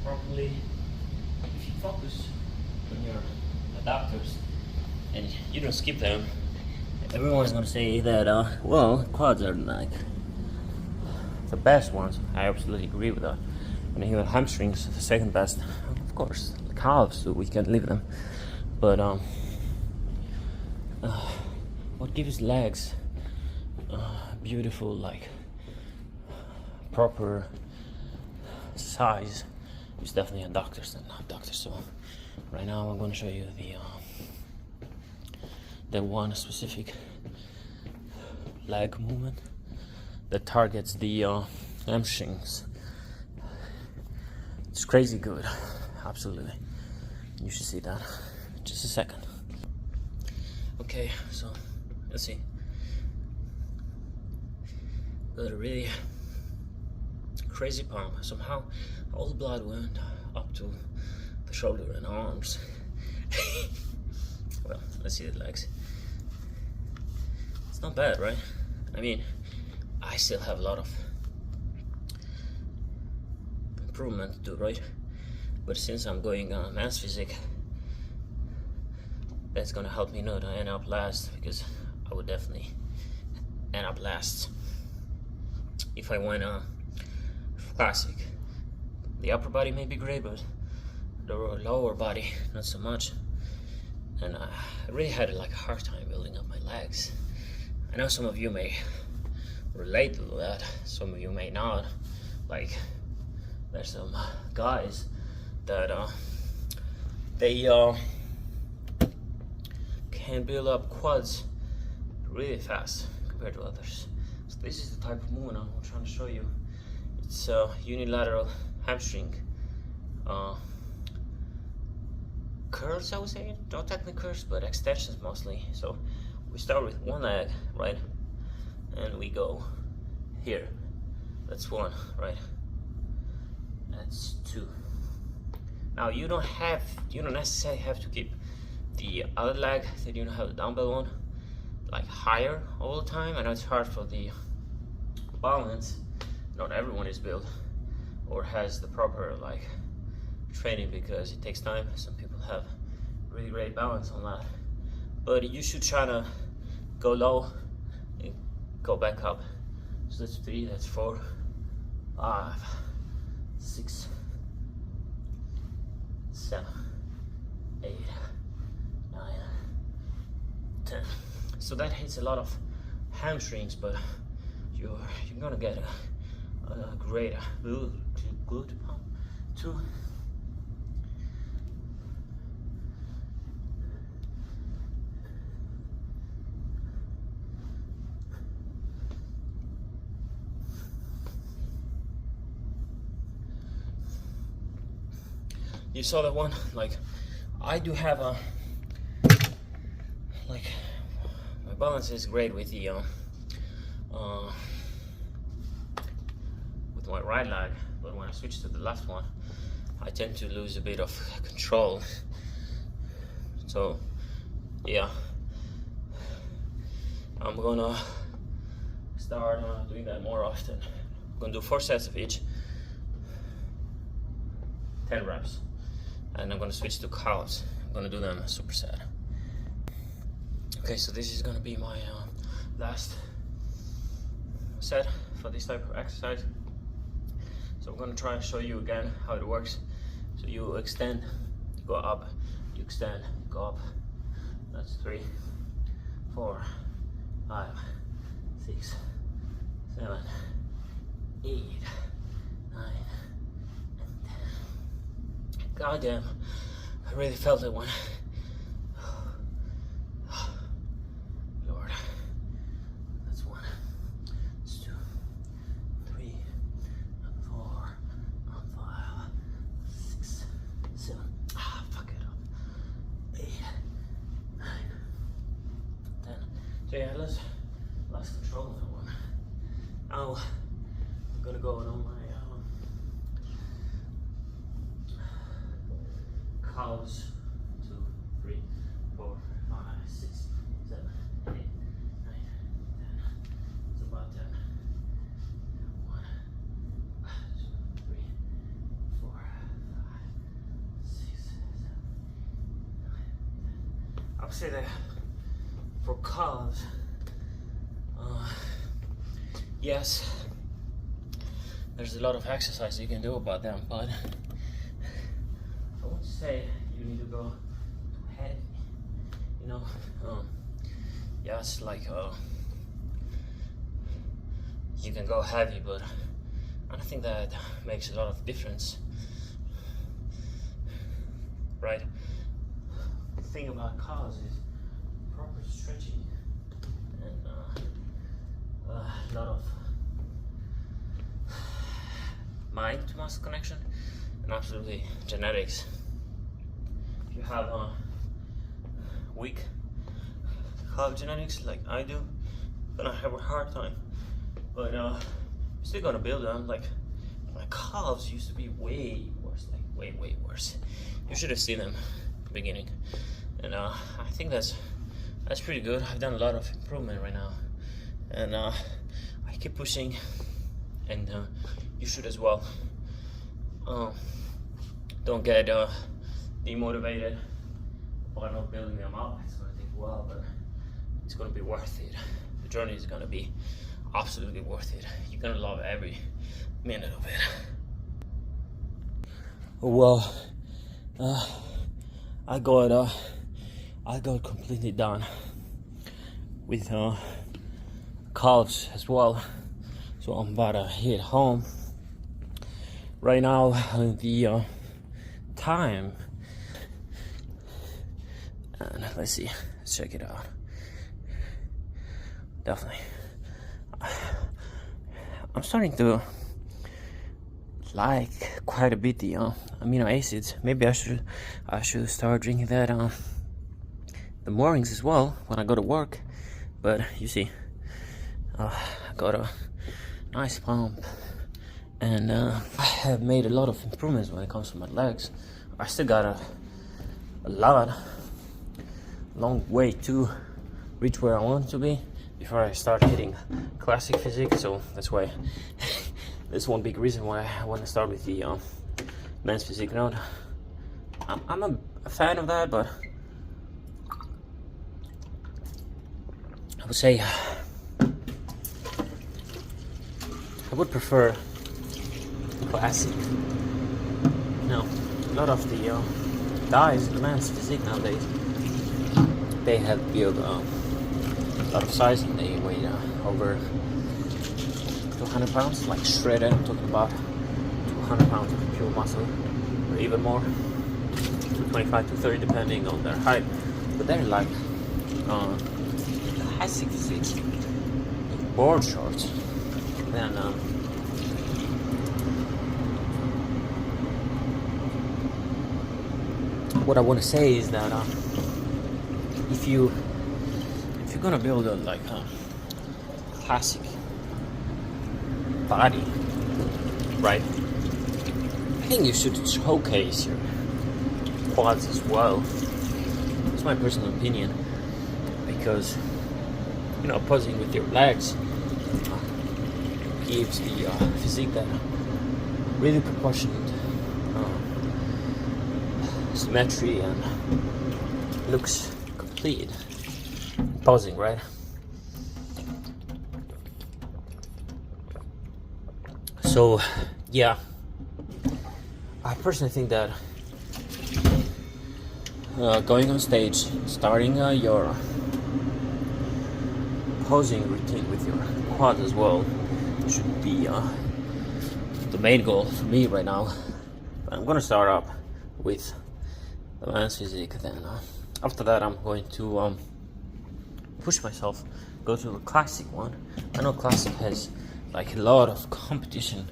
properly, if you focus on your adductors and you don't skip them, everyone's gonna say that well, quads are like the best ones. I absolutely agree with that. And even hamstrings, the second best. Of course, the calves, so we can leave them. But what gives legs beautiful, like proper size, is definitely adductors and abductors. So right now I'm going to show you the one specific leg movement that targets the hamstrings. It's crazy good, absolutely. You should see that. Just a second. Okay, so let's see. Got a really crazy pump. Somehow all the blood went up to the shoulder and arms. Well, let's see the legs. It's not bad, right? I mean, I still have a lot of improvement to do, right? But since I'm going mass physique, that's gonna help me not end up last, because I would definitely end up last if I went classic. The upper body may be great, but the lower body not so much. And I really had like a hard time building up my legs. I know some of you may relate to that, some of you may not. Like, there's some guys that they can build up quads really fast compared to others. So this is the type of movement I'm trying to show you. It's a unilateral hamstring curls, I would say. Not technically curls, but extensions mostly. So we start with one leg, right? And we go here. That's one, right? That's two. Now you don't necessarily have to keep the other leg that you don't have the dumbbell on like higher all the time. I know it's hard for the balance. Not everyone is built or has the proper like training because it takes time. Some people have really great balance on that, but you should try to go low and go back up. So that's 3, that's 4, 5, 6, 7, 8, 9, 10. So that hits a lot of hamstrings, but you're gonna get a great glute pump too. You saw that one? Like, I do have a, like, my balance is great with the, with my right leg, but when I switch to the left one, I tend to lose a bit of control. So, yeah, I'm gonna start doing that more often. I'm gonna do 4 sets of each, 10 reps. And I'm gonna switch to calves. I'm gonna do them a superset. Okay, so this is gonna be my last set for this type of exercise. So I'm gonna try and show you again how it works. So you extend, go up, you extend, go up. That's 3, 4, 5, 6, 7, 8, 9, and 10. God damn, I really felt that one. Lord. That's 1. That's 2, 3, 4, 5, 6, 7. Fuck it up. 8, 9, 10. So yeah, let's lost control of that one. Now I'm gonna go on my calves. 2, 3, 4, 5, 6, 7, 8, 9, 10. It's about 10. 1, 2, 3, 4, 5, 6, 7, 9, 10. I would say that for calves, yes, there's a lot of exercise you can do about them, but I won't say you need to go too heavy, you know. Yes, like you can go heavy, but I don't think that makes a lot of difference, right? The thing about calves is proper stretching and a lot of mind to muscle connection and absolutely genetics. If you have weak calf genetics like I do, you're gonna have a hard time, but you're still gonna build them. Like my calves used to be way worse, like way worse. You should have seen them at the beginning, and I think that's pretty good. I've done a lot of improvement right now, and I keep pushing, and you should as well. Don't get demotivated by not building them up. It's gonna take a while, but it's gonna be worth it. The journey is gonna be absolutely worth it. You're gonna love every minute of it. Well, I got completely done with calves as well, so I'm about to hit home. Right now, the time, and let's see, let's check it out. Definitely, I'm starting to like quite a bit the amino acids. Maybe I should start drinking that the mornings as well when I go to work. But you see, I got a nice pump, and I have made a lot of improvements when it comes to my legs. I still got a long way to reach where I want to be before I start hitting classic physique. So that's why that's one big reason why I want to start with the men's physique node. I'm a fan of that, but I would say I would prefer classic. You know, a lot of the guys in the men's physique nowadays, they have built a lot of size, and they weigh over 200 pounds, like shredded. I'm talking about 200 pounds of pure muscle, or even more, 225, 230, depending on their height. But they're like classic physiques, board shorts. Then what I want to say is that if you're gonna build a classic body, right, I think you should showcase your quads as well. It's my personal opinion, because you know, posing with your legs gives the physique that really proportionate symmetry and looks complete. Posing, right? So yeah, I personally think that going on stage, starting your posing routine with your quad as well should be the main goal for me right now. But I'm gonna start up with the man's physique, then after that I'm going to push myself, go to the classic one. I know classic has like a lot of competition,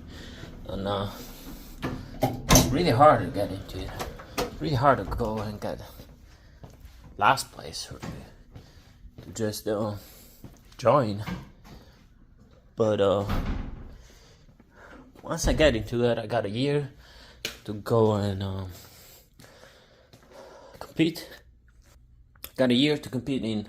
and it's really hard to get into it, really hard to go and get last place or to just join. But once I get into that, I got a year to go and compete. Got a year to compete in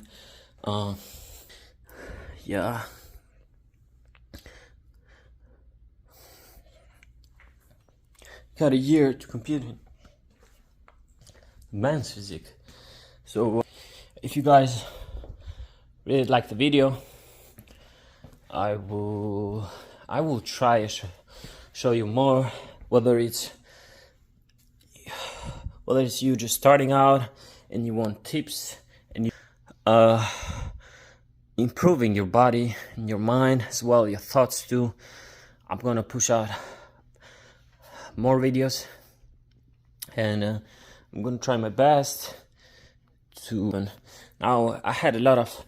got a year to compete in men's physique. So if you guys really like the video, I will try to show you more, whether it's you just starting out and you want tips and you improving your body and your mind as well, your thoughts too. I'm gonna push out more videos, and I'm gonna try my best to. Now I had a lot of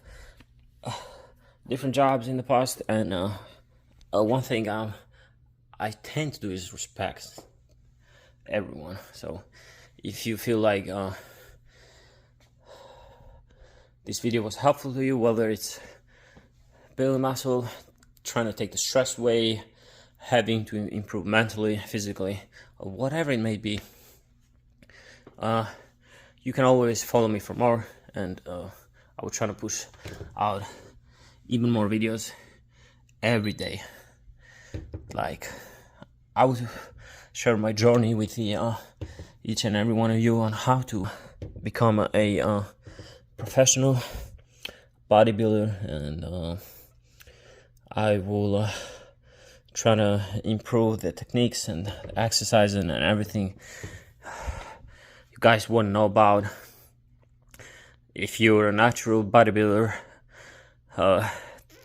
different jobs in the past, and one thing I tend to do is respect everyone. So if you feel like this video was helpful to you, whether it's building muscle, trying to take the stress away, having to improve mentally, physically, or whatever it may be, you can always follow me for more, and I will try to push out even more videos every day. Like, I will share my journey with each and every one of you on how to become a professional bodybuilder, and I will try to improve the techniques and the exercise and everything you guys want to know about. If you're a natural bodybuilder,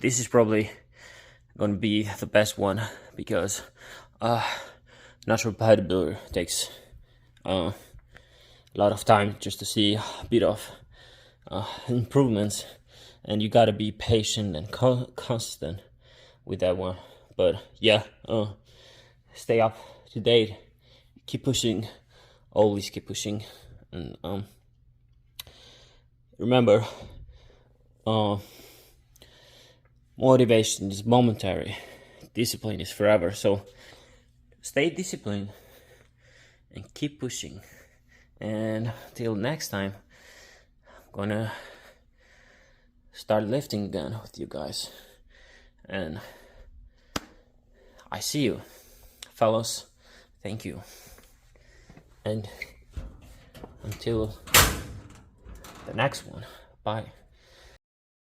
this is probably gonna be the best one, because natural bodybuilder takes a lot of time just to see a bit of improvements, and you gotta be patient and consistent with that one. But yeah, stay up to date, keep pushing, always keep pushing, and remember, motivation is momentary, discipline is forever. So stay disciplined and keep pushing. And till next time, I'm gonna start lifting again with you guys. And I see you, fellows. Thank you. And until the next one, bye.